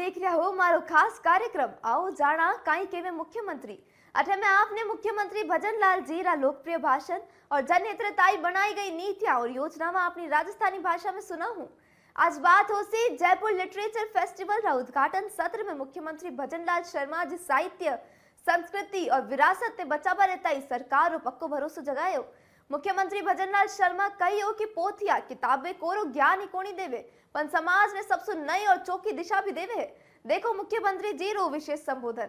देख रहा हो मारो खास कार्यक्रम आओ जाना कई केवे मुख्यमंत्री। अठे में आपने मुख्यमंत्री भजन लाल जी रा लोकप्रिय भाषण और जनहितताई बनाई गई नीतियां और योजना में अपनी राजस्थानी भाषा में सुना हूँ। आज बात हो सी जयपुर लिटरेचर फेस्टिवल का उद्घाटन सत्र में मुख्यमंत्री भजन लाल शर्मा जी साहित्य संस्कृति और विरासत ने बचावा रहता सरकार रो पक्को भरोसो जगायो। मुख्यमंत्री भजन लाल शर्मा कहियो कि पोथिया किताबें कोरो ज्ञान ही कोनी देवे पण समाज ने सबसे नई और चौकी दिशा भी देवे है। देखो मुख्यमंत्री जी रो विशेष संबोधन।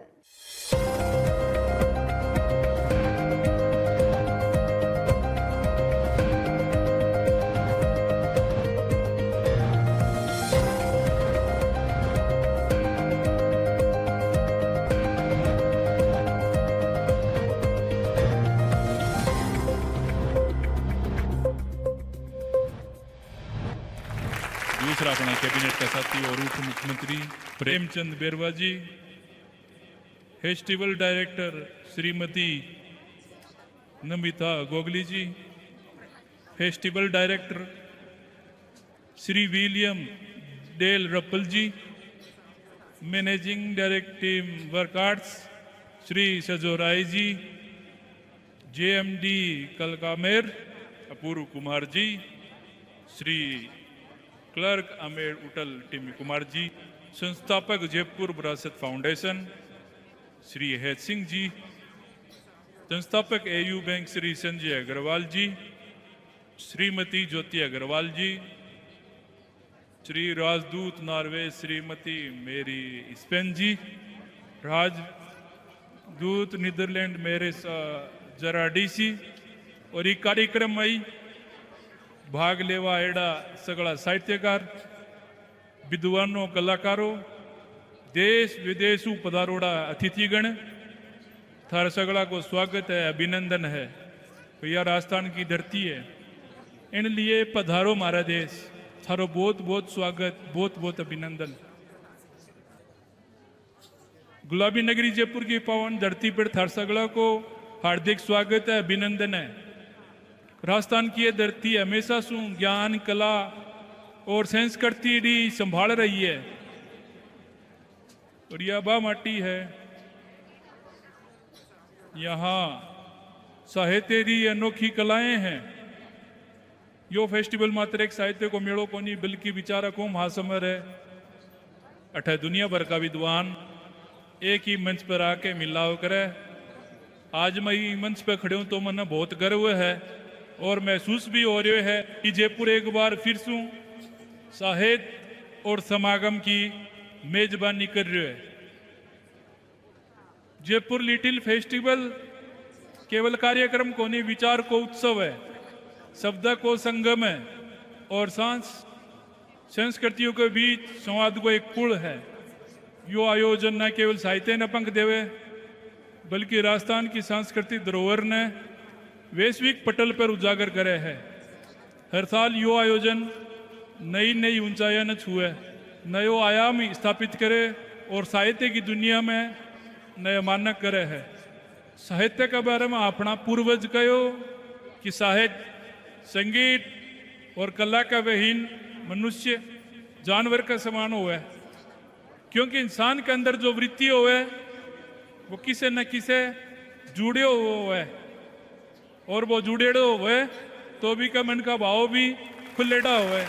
दूसरा अपने कैबिनेट का साथी और उप मुख्यमंत्री प्रेमचंद बेरवा जी, festival director Shrimati Namita googly जी, festival director Shri William del रप्पल जी, managing director work arts Shri सजोराय जी, जेएमडी कलकामेर अपूर्व कुमार जी, श्री क्लर्क अमेर उटल टिमी कुमार जी, संस्थापक जयपुर विरासत फाउंडेशन श्री हैत सिंह जी, संस्थापक एयू बैंक श्री संजय अग्रवाल जी, श्रीमती ज्योति अग्रवाल जी, श्री राजदूत नॉर्वे श्रीमती मेरी स्पेन जी, राजदूत नीदरलैंड मेरे जराडीसी और ये कार्यक्रम में भाग लेवा एड़ा सगला साहित्यकार विद्वानों कलाकारों देश विदेश पधारोड़ा अतिथिगण थार सगला को स्वागत है, अभिनंदन है। भैया राजस्थान की धरती है, इन लिए पधारो मारा देश, थारो बहुत बहुत स्वागत, बहुत बहुत अभिनंदन। गुलाबी नगरी जयपुर की पावन धरती पर थार सगला को हार्दिक स्वागत है, अभिनंदन है। राजस्थान की यह धरती हमेशा सु ज्ञान कला और संस्कृति री संभाल रही है और यह बा माटी है। यहाँ साहित्य री अनोखी कलाएं हैं। यो फेस्टिवल मात्र एक साहित्य को मेड़ो को नहीं बल्कि विचारकों महासमर है। अठे दुनिया भर का विद्वान एक ही मंच पर आके मिलाव करे। आज मैं ये मंच पर खड़े हूं तो मन बहुत गर्व है और महसूस भी हो रहे है कि जयपुर एक बार फिर से साहित्य और समागम की मेजबानी कर रहे है। जयपुर लिटिल फेस्टिवल केवल कार्यक्रम को नहीं, विचार को उत्सव है, शब्द को संगम है और संस्कृतियों के बीच संवाद को एक पुल है। यो आयोजन न केवल साहित्य न पंख देवे बल्कि राजस्थान की सांस्कृतिक धरोहर ने वैश्विक पटल पर उजागर करे है। हर साल यो आयोजन नई नई ऊंचाइयां न छुए, नयो आयाम स्थापित करे और साहित्य की दुनिया में नया मानक करे है। साहित्य के बारे में अपना पूर्वज कहो कि साहित्य संगीत और कला का विहीन मनुष्य जानवर का समान हुआ, क्योंकि इंसान के अंदर जो वृत्ति हुआ वो किसे न किसे जुड़े हुआ है और वो जुड़ेड़ो हुए तो भी का मन का भाव भी खुलेड़ा हुआ है।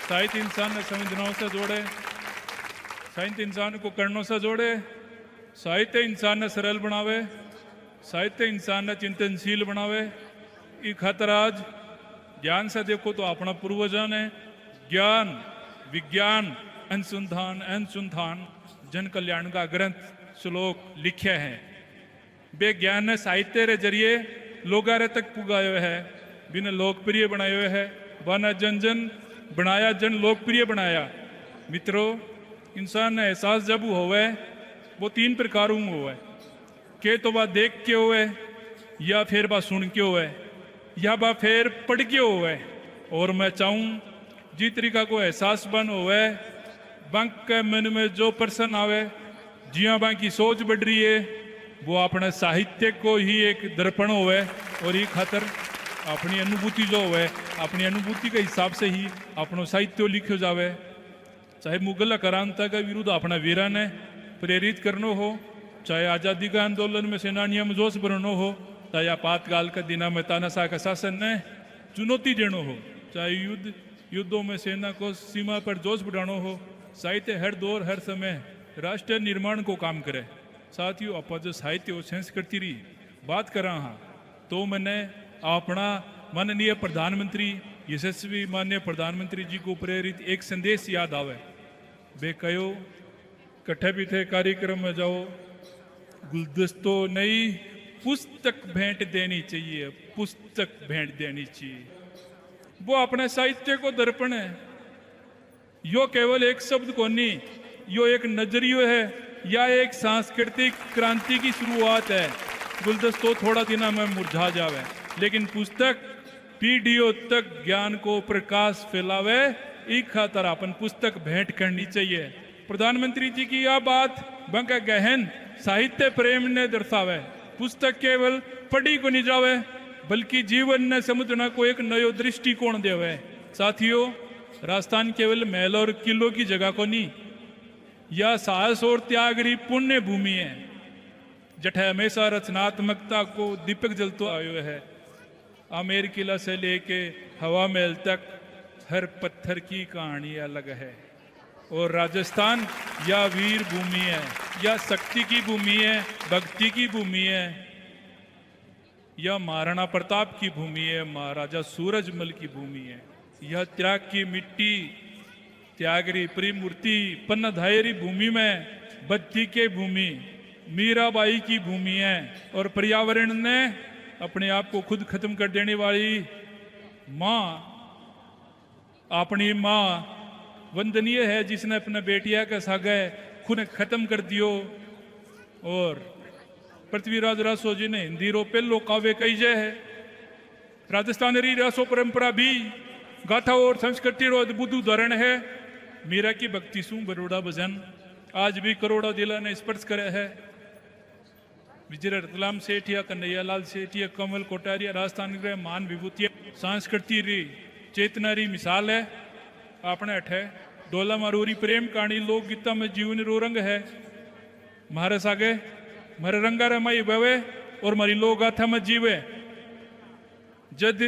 साहित्य इंसान ने संवेदनाओं से जोड़े, साहित्य इंसान को कर्णों से जोड़े, साहित्य इंसान ने सरल बनावे, साहित्य इंसान ने चिंतनशील बनावे। ये खातर आज ज्ञान से देखो तो अपना पूर्वजों ने ज्ञान विज्ञान अनुसंधान जन कल्याण का ग्रंथ श्लोक लिखे हैं। बे ज्ञान ने साहित्य रे जरिए लोगारे तक पुगायो है, बिन लोकप्रिय बनायो है, बना जन जन बनाया, जन लोकप्रिय बनाया। मित्रों, इंसान ने एहसास जब होवे वो तीन प्रकारों में होवे, के तो बा देख के होवे या फिर बा सुन के होवे या बा फिर पढ़ के होवे। और मैं चाहूँ जी तरीका को एहसास बन होवे बंक के मन में जो प्रश्न आवे, जिया बा की सोच बढ़ रही है, वो अपने साहित्य को ही एक दर्पण होवे और ये खातर अपनी अनुभूति जो होवे, अपनी अनुभूति के हिसाब से ही अपनो साहित्य लिखो जावे। चाहे मुगल आक्रांता के विरुद्ध अपना वीरा ने प्रेरित करनो हो, चाहे आज़ादी का आंदोलन में सेनानियों में जोश भरनो हो, चाहे आपातकाल के दिनों में तानाशाह का शासन ने चुनौती देनो हो, चाहे युद्धों में सेना को सीमा पर जोश बढ़ानो हो, साहित्य हर दौर हर समय राष्ट्र निर्माण को काम करे। साथियों, आप जो साहित्य और संस्कृति री बात कर रहा हाँ, तो मैंने अपना माननीय प्रधानमंत्री यशस्वी माननीय प्रधानमंत्री जी को प्रेरित एक संदेश याद आवे। वे कहो कट्ठे भी थे कार्यक्रम में जाओ, गुलदस्तों नई पुस्तक भेंट देनी चाहिए, पुस्तक भेंट देनी चाहिए। वो अपने साहित्य को दर्पण है। यो केवल एक शब्द को नहीं, यो एक नजरियो है या एक सांस्कृतिक क्रांति की शुरुआत है। गुलदस्तों थोड़ा दिना में मुरझा जावे, लेकिन पुस्तक पीढ़ियों तक ज्ञान को प्रकाश फैलावे। एक खातर अपन पुस्तक भेंट करनी चाहिए। प्रधानमंत्री जी की यह बात बंका गहन साहित्य प्रेम ने दर्शावे। पुस्तक केवल पढ़ी को नहीं जावे, बल्कि जीवन ने समझना को एक नयो दृष्टिकोण देवे। साथियों, राजस्थान केवल महल और किलों की जगह को नहीं, यह साहस और त्याग री पुण्य भूमि है, जठे हमेशा रचनात्मकता को दीपक जलतो आयो है। आमेर किला से लेके हवा महल तक हर पत्थर की कहानी अलग है। और राजस्थान या वीर भूमि है, या शक्ति की भूमि है, भक्ति की भूमि है, यह महाराणा प्रताप की भूमि है, महाराजा सूरजमल की भूमि है। यह त्याग की मिट्टी, त्यागरी प्रिमूर्ति पन्नाधायरी भूमि में बद्दी के भूमि मीराबाई की भूमि है। और पर्यावरण ने अपने आप को खुद खत्म कर देने वाली माँ, अपनी माँ वंदनीय है, जिसने अपने बेटिया का सागे खुद खत्म कर दियो। और पृथ्वीराज रासो जी ने हिंदी रो पहलो काव्य कही जय है। राजस्थान री रासो परंपरा भी गाथा और संस्कृति रो अद्भुत उदाहरण है। मीरा की भक्ति सु बरोड़ा भजन आज भी करोड़ों दिला ने स्पर्श करे है। विजय रतलाम सेठिया, कन्हैयालाल सेठिया, कमल कोटारिया राजस्थान के मान विभूति संस्कृति री चेतना री मिसाल है। आपने अठे डोला मारूरी प्रेम कहानी लोक गीता में जीवन रो रंग है। मारे सागे मारे रंगा रमाई बवे और मारी लोक गाथा में जीवे। जद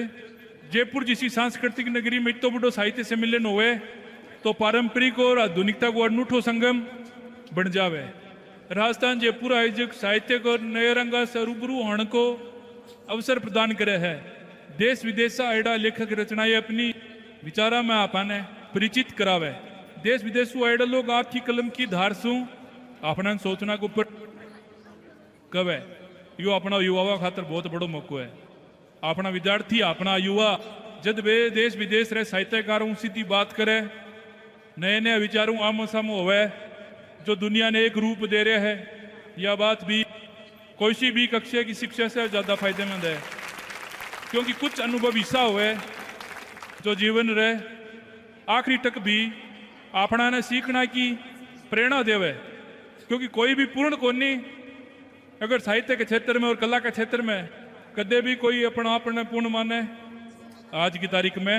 जयपुर जैसी सांस्कृतिक नगरी में इतना बड़ो साहित्य सम्मेलन हुए तो पारंपरिक और आधुनिकता को अनूठो संगम बन जावे। राजस्थान जयपुर आयोजक साहित्य को नए रंगा से रूबरू होने को अवसर प्रदान करे है। देश विदेश से आएडा लेखक रचनाएं अपनी विचारा में आपने परिचित करावे। देश विदेश से आएडा लोग आपकी कलम की धार सु अपना सोचना को ऊपर कवे। यो अपना युवाओं खातर बहुत बड़ो मौको है। अपना विद्यार्थी, अपना युवा जब वे देश विदेश रहे साहित्यकारों सीधी बात करे, नए नए विचारों आमो सामो होवे, जो दुनिया ने एक रूप दे रहे है, यह बात भी कोई सी भी कक्षा की शिक्षा से ज्यादा फायदेमंद है। क्योंकि कुछ अनुभव ऐसा हुए जो जीवन रे आखिरी तक भी अपना ने सीखना की प्रेरणा देवे। क्योंकि कोई भी पूर्ण को नहीं, अगर साहित्य के क्षेत्र में और कला के क्षेत्र में कदे भी कोई अपना अपने पूर्ण माने, आज की तारीख में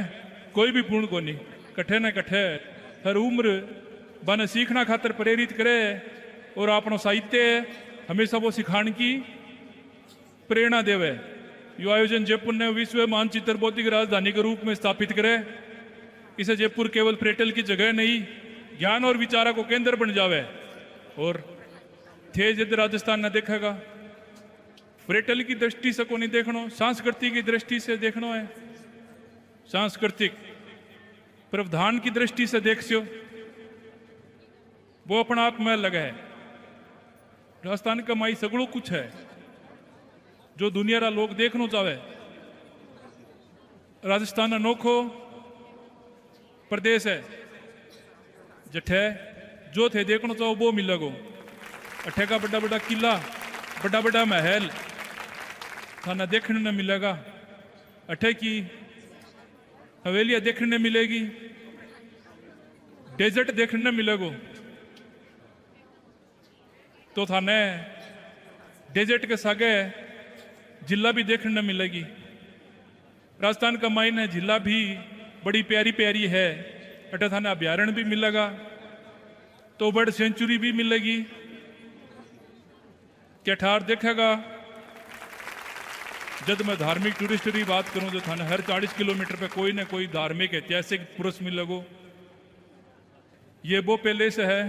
कोई भी पूर्ण को नहीं। कट्ठे न कट्ठे हर उम्र बने सीखना खातर प्रेरित करे और अपनो साहित्य हमेशा वो सिखाने की प्रेरणा देवे। यो आयोजन जयपुर ने विश्व मानचित्र भौतिक राजधानी के रूप में स्थापित करे। इसे जयपुर केवल पर्यटन की जगह नहीं, ज्ञान और विचारा को केंद्र बन जावे। और थे जद राजस्थान ने देखेगा, पर्यटन की दृष्टि से को नहीं देखनो, संस्कृति की दृष्टि से देखनो है। सांस्कृतिक प्रावधान की दृष्टि से देखियो, वो अपना आप में लगा है। राजस्थान का माई सगड़ो कुछ है जो दुनिया रा लोग देखना चाहे। राजस्थान अनोखो प्रदेश है, जठे जो थे देखना चाहो वो मिलेगो। अठे का बड़ा बड़ा किला, बड़ा बड़ा महल थाना देखने न मिलेगा। अठे की हवेलियां देखने न मिलेगी, डेजर्ट देखने न मिलेगो। तो थाने डेजर्ट के सागे जिला भी देखने न मिलेगी। राजस्थान का माइन है जिला भी बड़ी प्यारी प्यारी है। अटे थाने अभ्यारण्य भी मिलेगा, तो बर्ड सेंचुरी भी मिलेगी। क्या ठार देखेगा जब मैं धार्मिक टूरिस्ट की बात करूं तो थाने हर 40 किलोमीटर पे कोई ना कोई धार्मिक ऐतिहासिक पुरुष मिलेगो। ये वो पैलेस है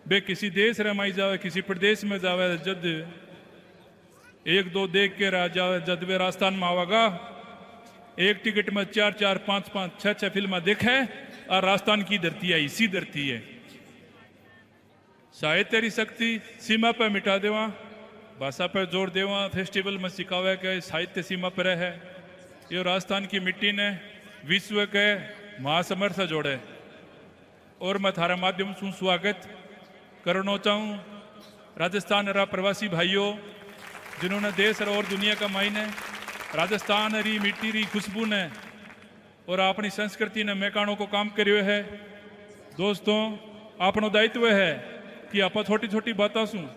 वे किसी देश रमाई जावे किसी प्रदेश में जावे जद एक दो देख के रह जावे जद वे राजस्थान में आवागा एक टिकट में 4 4 5 5 6 6 फिल्म देखे और राजस्थान की धरती है इसी धरती है। साहित्य री शक्ति सीमा पर मिटा देवा भाषा पर जोर देवा फेस्टिवल में सिखावे के साहित्य सीमा पर है। ये राजस्थान की मिट्टी ने विश्व के महासमर से जोड़े और मैं थारा माध्यम से स्वागत करना चाहूँ राजस्थान रा प्रवासी भाइयों जिन्होंने देश और दुनिया का मायने राजस्थान री मिट्टी री खुशबू ने और अपनी संस्कृति ने मेकाणों को काम करियो है। दोस्तों अपनो दायित्व है कि आप छोटी छोटी बातों सुन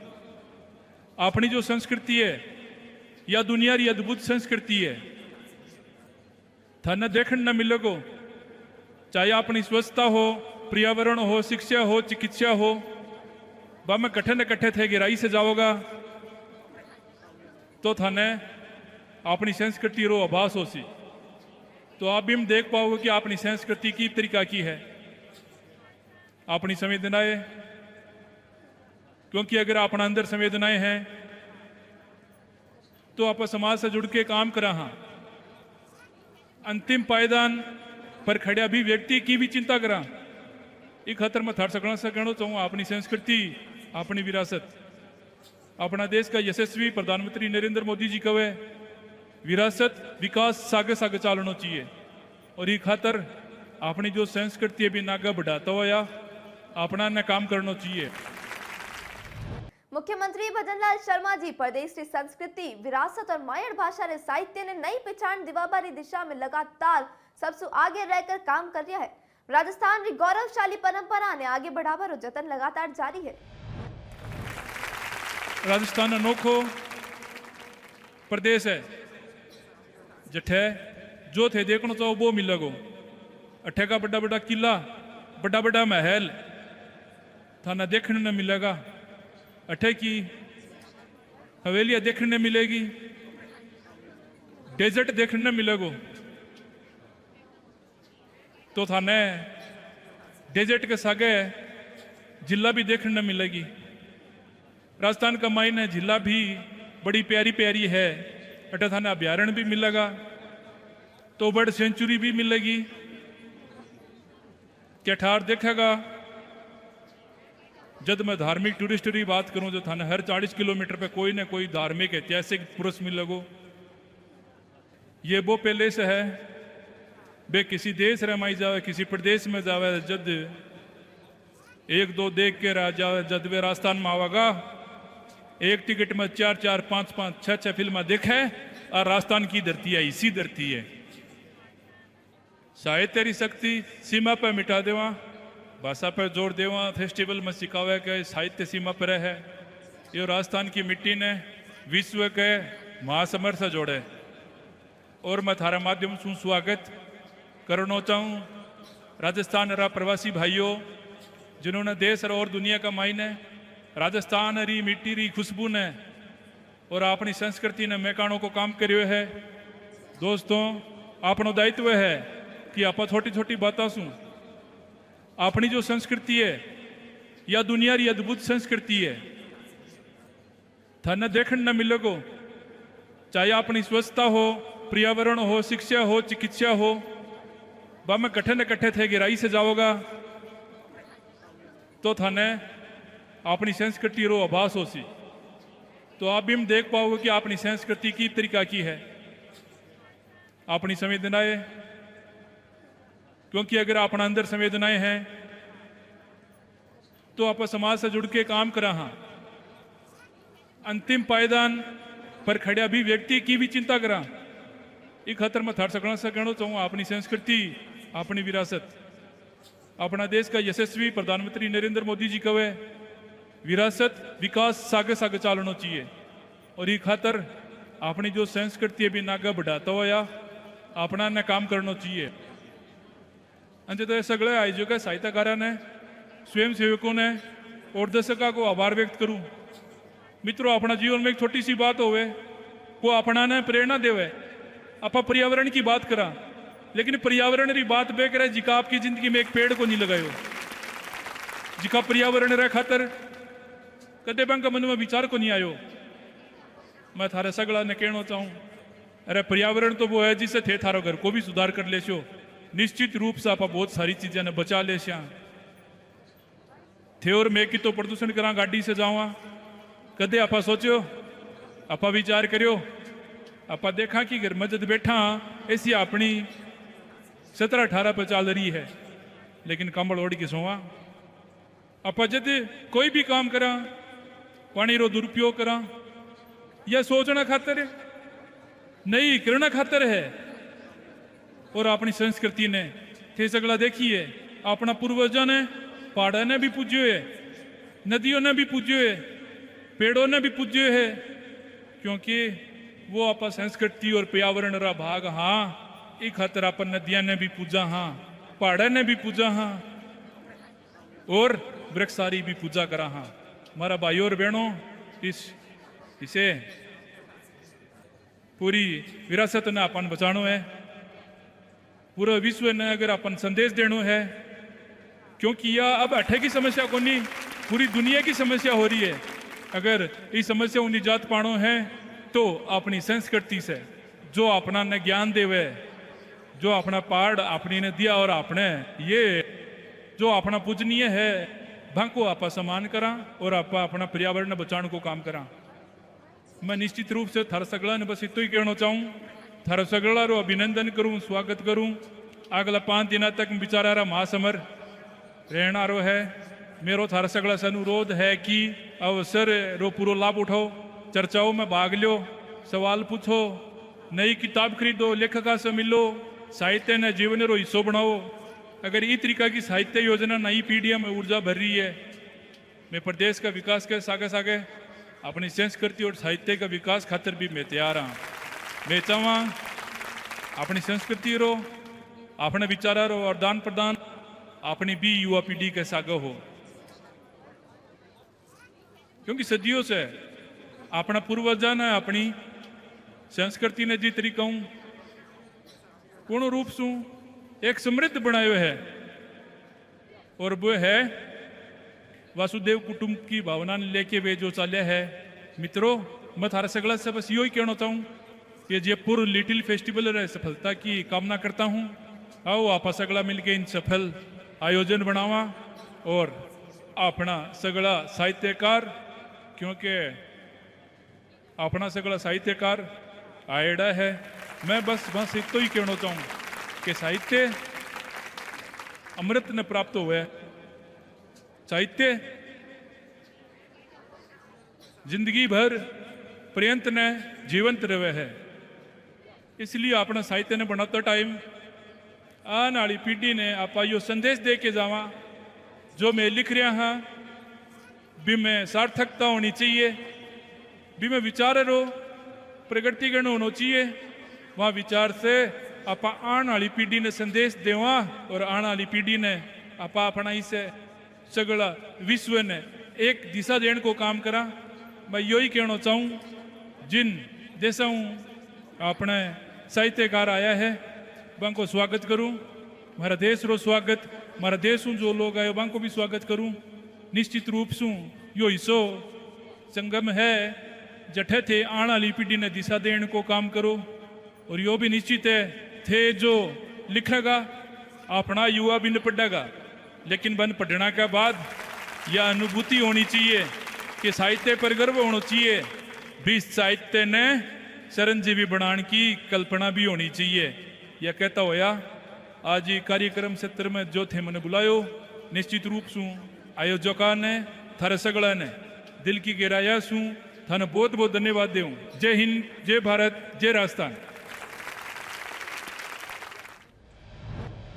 अपनी जो संस्कृति है या दुनिया री अद्भुत संस्कृति है थाने देखने न मिलेगो। चाहे अपनी स्वच्छता हो पर्यावरण हो शिक्षा हो चिकित्सा हो बा में कट्ठे न कट्ठे थे गहराई से जाओगा तो थाने अपनी संस्कृति रो आभास हो सी तो आप भी हम देख पाओगे कि अपनी संस्कृति की तरीका की है अपनी संवेदनाएं। क्योंकि अगर अपना अंदर संवेदनाएं हैं तो आप समाज से जुड़ के काम करा हाँ अंतिम पायदान पर खड़िया भी व्यक्ति की भी चिंता करा एक खतर में थार सकना से कहना चाहूँ अपनी संस्कृति अपनी विरासत अपना देश का यशस्वी प्रधानमंत्री नरेंद्र मोदी जी कहे विरासत विकास सागे सागे चालना चाहिए और ये खातर अपनी जो संस्कृति है भी नागा बढ़ाता हुआ या अपना न काम करना चाहिए। मुख्यमंत्री भजनलाल शर्मा जी प्रदेश की संस्कृति विरासत और मायड़ भाषा रे साहित्य ने नई पहचान दिवाबारी दिशा में लगातार सबसे आगे रहकर काम कर रहा है। राजस्थान की गौरवशाली परंपरा ने आगे बढ़ावा और जतन लगातार जारी है। राजस्थान अनोखो प्रदेश है जठे जो थे देखना चाहो वो मिलेगो। अठे का बड़ा बड़ा किला बड़ा बड़ा महल थाना देखने न मिलेगा। अठे की हवेलियां देखने न मिलेगी डेजर्ट देखने न मिलेगो तो थाने डेजर्ट के सागे जिला भी देखने न मिलेगी। राजस्थान का मायने जिला भी बड़ी प्यारी प्यारी है। अटे थाने अभ्यारण्य भी मिलेगा तो बर्ड सेंचुरी भी मिलेगी। क्या ठार देखेगा जब मैं धार्मिक टूरिस्ट की बात करूं तो थाने हर 40 किलोमीटर पे कोई ना कोई धार्मिक ऐतिहासिक पुरुष मिलेगो। ये वो पैलेस है वे किसी देश रमाई जावे किसी प्रदेश में जावे जद एक दो देख के रह जावे जद वे राजस्थान में आवागा एक टिकट में 4 4 5 5 6 6 फिल्म देखे और राजस्थान की धरती है इसी धरती है। साहित्य री शक्ति सीमा पर मिटा देवा भाषा पर जोर देवा फेस्टिवल में सिखावे के साहित्य सीमा पर है। ये राजस्थान की मिट्टी ने विश्व के महासमर से जोड़े और मैं थारा माध्यम से स्वागत करना चाहूँ राजस्थान रा प्रवासी भाइयों जिन्होंने देश और दुनिया का मायने राजस्थान री मिट्टी री खुशबू ने और अपनी संस्कृति ने मेकाणों को काम करियो है। दोस्तों अपनो दायित्व है कि आप छोटी छोटी बातों सुन अपनी जो संस्कृति है या दुनिया री अद्भुत संस्कृति है थाने देखने न मिलेगो। चाहे अपनी स्वच्छता हो पर्यावरण हो शिक्षा हो चिकित्सा हो बा में कट्ठे न कट्ठे थे गहराई से जाओगा तो थाने अपनी संस्कृति रो आभास हो सी तो आप भी हम देख पाओगे कि अपनी संस्कृति की तरीका की है अपनी संवेदनाएं। क्योंकि अगर अपना अंदर संवेदनाएं हैं तो आप समाज से जुड़ के काम करा हाँ अंतिम पायदान पर खड़िया भी व्यक्ति की भी चिंता करा एक खतर में थार सकना से कहना चाहूँ अपनी संस्कृति अपनी विरासत अपना देश का यशस्वी प्रधानमंत्री नरेंद्र मोदी जी कहे विरासत विकास सागे सागे चालना चाहिए और ये खातर अपनी जो संस्कृति है भी नागा बढ़ाता हुआ या अपना न काम करना चाहिए। अंत तो सगळे आयोजक साहित्यकाराने स्वयं सेवकों ने और दर्शकों को आभार व्यक्त करूं। मित्रों, अपना जीवन में एक छोटी सी बात होवे वो अपना ने प्रेरणा देवे। आप पर्यावरण की बात करा, लेकिन पर्यावरण की बात बे करे जिका आपकी जिंदगी में एक पेड़ को नहीं लगायो, जिका पर्यावरण रे खातर कदे बंका मन में विचार को नहीं आयो। मैं थारे सगला ने कहना चाहूं, अरे पर्यावरण तो वो है जिससे थे थारो घर को भी सुधार कर ले। निश्चित रूप से आप बहुत सारी चीजें ने बचा ले। थे और मैं की तो प्रदूषण करा गाड़ी से जावा, कदे आप सोचो, आप विचार करियो, आप देखा कि घर में जब बैठा ऐसी अपनी 17-18 पे चल रही है, लेकिन कंबल ओढ़ के सोवा। आप जब कोई भी काम करा, पानी रो दुरुपयोग करा, यह सोचना खातर है, नहीं करना खातर है। और अपनी संस्कृति ने थे सगला देखिए, अपना पूर्वजों ने पहाड़ा ने भी पूज्यो है, नदियों ने भी पूज्यो है, पेड़ों ने भी पूज्यो है, क्योंकि वो आप संस्कृति और पर्यावरण रा भाग। हाँ, एक खातर आप नदियां ने भी पूजा, हाँ पहाड़ा ने भी पूजा, हाँ और वृक्षारी भी पूजा करा। हाँ हमारा भाई और बहनों, इसे पूरी विरासत ने अपन बचानो है, पूरा विश्व ने अगर अपन संदेश देनो है, क्योंकि यह अब अठे की समस्या को नहीं, पूरी दुनिया की समस्या हो रही है। अगर इस समस्या को निजात पानो है तो अपनी संस्कृति से जो अपना ने ज्ञान देवे, जो अपना पहाड़ अपनी ने दिया और अपने ये जो अपना पूजनीय है भंको आप सम्मान करा और आप अपना पर्यावरण बचाने को काम करा। मैं निश्चित रूप से थारा सगला ने बस इतो ही कहना चाहूँ, थारा सगला रो अभिनंदन करूँ, स्वागत करूँ। अगला 5 दिन तक बिचारा रा महासमर रहना रो है। मेरो थारा सगला से अनुरोध है कि अवसर रो पूरा लाभ उठाओ, चर्चाओं में भाग लो, सवाल पूछो, नई किताब खरीदो, लेखका से मिलो, साहित्य ने जीवन रो हिस्सों बनाओ। अगर इस तरीका की साहित्य योजना नई पीढ़ियों में ऊर्जा भर रही है, मैं प्रदेश का विकास के सागे सागे अपनी संस्कृति और साहित्य का विकास खातर भी मैं तैयार हाँ। मैं चाहवा अपनी संस्कृति रो, अपने विचारा रो और दान प्रदान अपनी भी युवा पीढ़ी के सागे हो, क्योंकि सदियों से अपना पूर्वजा ने अपनी संस्कृति ने जी तरीका पूर्ण रूप से एक समृद्ध बनायो है, और वो है वासुदेव कुटुंब की भावना ने लेके वे जो चाले है। मित्रों, मैं थारा सगला से बस यो ही कहना चाहूँ कि जयपुर लिटिल फेस्टिवल रे सफलता की कामना करता हूँ। आओ आप सगला मिलके इन सफल आयोजन बनावा और अपना सगला साहित्यकार, क्योंकि अपना सगला साहित्यकार आएड़ा है। मैं बस इतो ही कहना चाहूँ कि साहित्य अमृत ने प्राप्त हुआ है, साहित्य जिंदगी भर पर्यंत ने जीवंत रहे है। इसलिए अपना साहित्य ने बनाते टाइम आने वाली पीढ़ी ने आप यो संदेश दे के जावा, जो मैं लिख रहा हाँ भी में सार्थकता होनी चाहिए, भी में विचार रो प्रगतिकरण होना चाहिए। वहाँ विचार से आप आने वाली पीढ़ी ने संदेश देवा और आने वाली पीढ़ी ने आप अपना इसे सगला विश्व ने एक दिशा देने को काम करा। मैं यो ही कहना चाहूँ, जिन देशों अपने साहित्यकार आया है वहाँ को स्वागत करूँ, हमारा देश रो स्वागत, हमारा देश जो लोग आए वहाँ को भी स्वागत करूँ। निश्चित रूप से यो हिस्सो संगम है जठे थे आने वाली पीढ़ी ने दिशा देने को काम करो। और यो भी निश्चित है थे जो लिखेगा अपना युवा भी न पढ़ेगा, लेकिन बन पढ़ना के बाद यह अनुभूति होनी चाहिए कि साहित्य पर गर्व होना चाहिए, भी साहित्य ने चिरंजीवी बनाने की कल्पना भी होनी चाहिए। यह कहता होया आज ये कार्यक्रम क्षेत्र में जो थे मैंने बुलायो, निश्चित रूप से आयोजका ने थारे सगड़ा ने दिल की गहराया सू थाने बहुत बहुत धन्यवाद देऊं। जय हिंद, जय भारत, जय राजस्थान।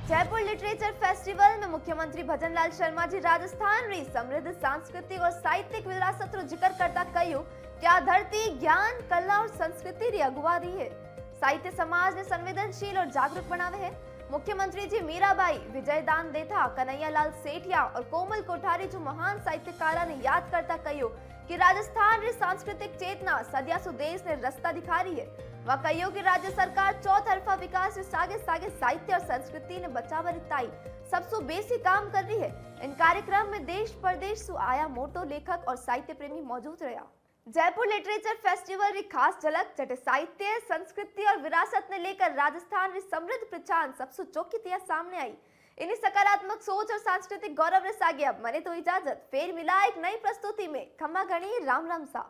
जयपुर लिटरेचर फेस्टिवल में मुख्यमंत्री भजनलाल शर्मा जी राजस्थान री समृद्ध सांस्कृतिक और साहित्यिक विरासत रो जिक्र करता कह्यु कि आ धरती ज्ञान, कला और संस्कृति री अगुवा रही है। साहित्य समाज ने संवेदनशील और जागरूक बनावे है। मुख्यमंत्री जी मीराबाई, विजयदान देथा, कन्हैयालाल सेठिया और कोमल कोठारी जो महान साहित्यकारा ने याद करता कहो कि राजस्थान री सांस्कृतिक चेतना सदिया सु देश ने रास्ता दिखा रही है। वह कहो कि राज्य सरकार चौतरफा विकास के सागे सागे साहित्य और संस्कृति ने बचावर ताई सबसे बेसी काम कर रही है। इन कार्यक्रम में देश प्रदेश सु आया मोटो लेखक और साहित्य प्रेमी मौजूद रहा। जयपुर लिटरेचर फेस्टिवल की खास झलक जटे साहित्य, संस्कृति और विरासत ने लेकर राजस्थान की समृद्ध पहचान सबसे चौकी तिया सामने आई। इन्हीं सकारात्मक सोच और सांस्कृतिक गौरव रे सागे अब मने तो इजाजत, फिर मिला एक नई प्रस्तुति में। खम्मा घणी, राम राम सा।